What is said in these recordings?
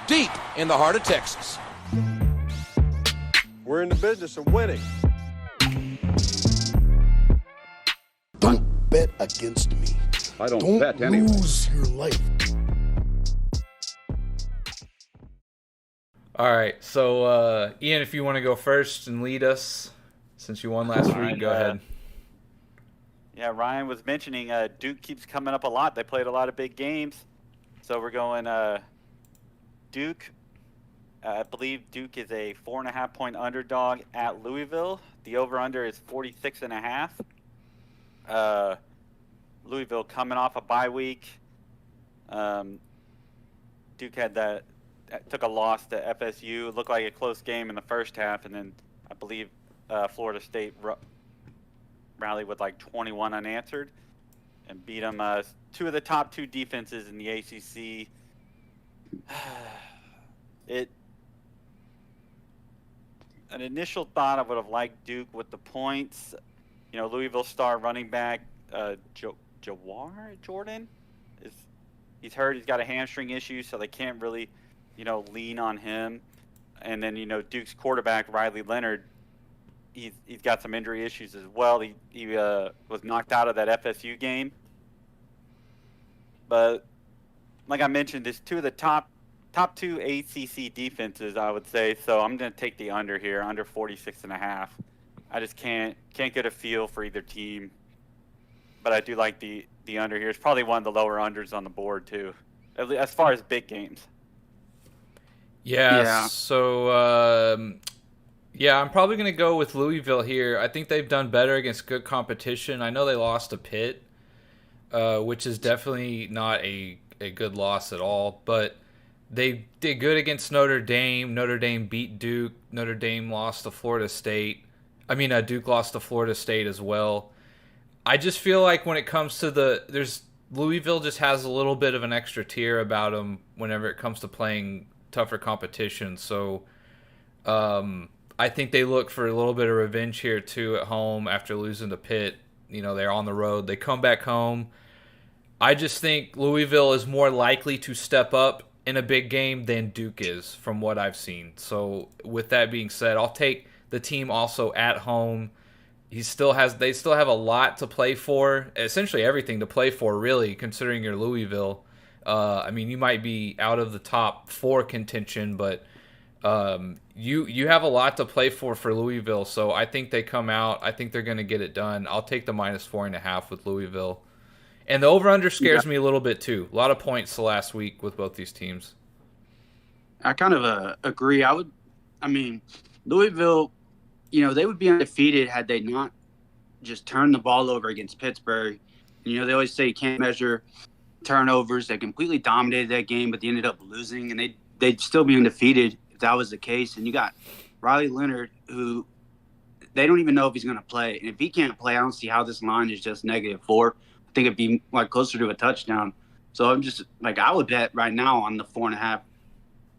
deep in the heart of Texas. We're in the business of winning. Don't bet against me. I don't bet anyway. Lose your life. All right, so Ian, if you want to go first and lead us, since you won last week, go ahead. Yeah, Ryan was mentioning Duke keeps coming up a lot. They played a lot of big games. So we're going Duke. I believe Duke is a 4.5-point underdog at Louisville. The over-under is 46.5. Louisville coming off a bye week. Duke had took a loss to FSU. It looked like a close game in the first half, and then I believe Florida State rallied with like 21 unanswered and beat them. Two of the top two defenses in the ACC. An initial thought, I would have liked Duke with the points. You know, Louisville star running back Jawar Jordan he's hurt. He's got a hamstring issue, so they can't really, lean on him. And then, Duke's quarterback, Riley Leonard, he's got some injury issues as well. He was knocked out of that FSU game. But like I mentioned, there's two of the top two ACC defenses, I would say. So I'm going to take the under here, under 46.5. I just can't get a feel for either team. But I do like the under here. It's probably one of the lower unders on the board too, as far as big games. Yeah. So, I'm probably going to go with Louisville here. I think they've done better against good competition. I know they lost to Pitt, which is definitely not a good loss at all. But they did good against Notre Dame. Notre Dame beat Duke. Notre Dame lost to Florida State. Duke lost to Florida State as well. I just feel like when it comes to Louisville just has a little bit of an extra tier about them whenever it comes to playing tougher competition. So I think they look for a little bit of revenge here too at home after losing to Pitt. They're on the road. They come back home. I just think Louisville is more likely to step up in a big game than Duke is from what I've seen. So with that being said, I'll take the team also at home. They still have a lot to play for, essentially everything to play for, really, considering you're Louisville. You might be out of the top 4 contention, but you have a lot to play for Louisville. So I think they come out. I think they're going to get it done. I'll take the -4.5 with Louisville. And the over-under scares me a little bit, too. A lot of points the last week with both these teams. I kind of agree. Louisville, they would be undefeated had they not just turned the ball over against Pittsburgh. They always say you can't measure turnovers. They completely dominated that game, but they ended up losing, and they'd still be undefeated if that was the case. And you got Riley Leonard, who they don't even know if he's going to play. And if he can't play, I don't see how this line is just -4. I think it'd be closer to a touchdown. So I'm just I would bet right now on the 4.5,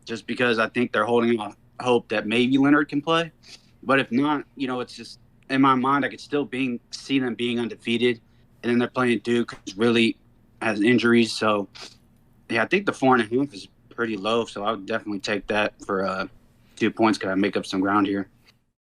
just because I think they're holding on hope that maybe Leonard can play. But if not, it's just in my mind, I could still see them being undefeated. And then they're playing Duke, who's really has injuries. So, yeah, I think the 4.5 is pretty low. So I would definitely take that for 2 points. Can I make up some ground here?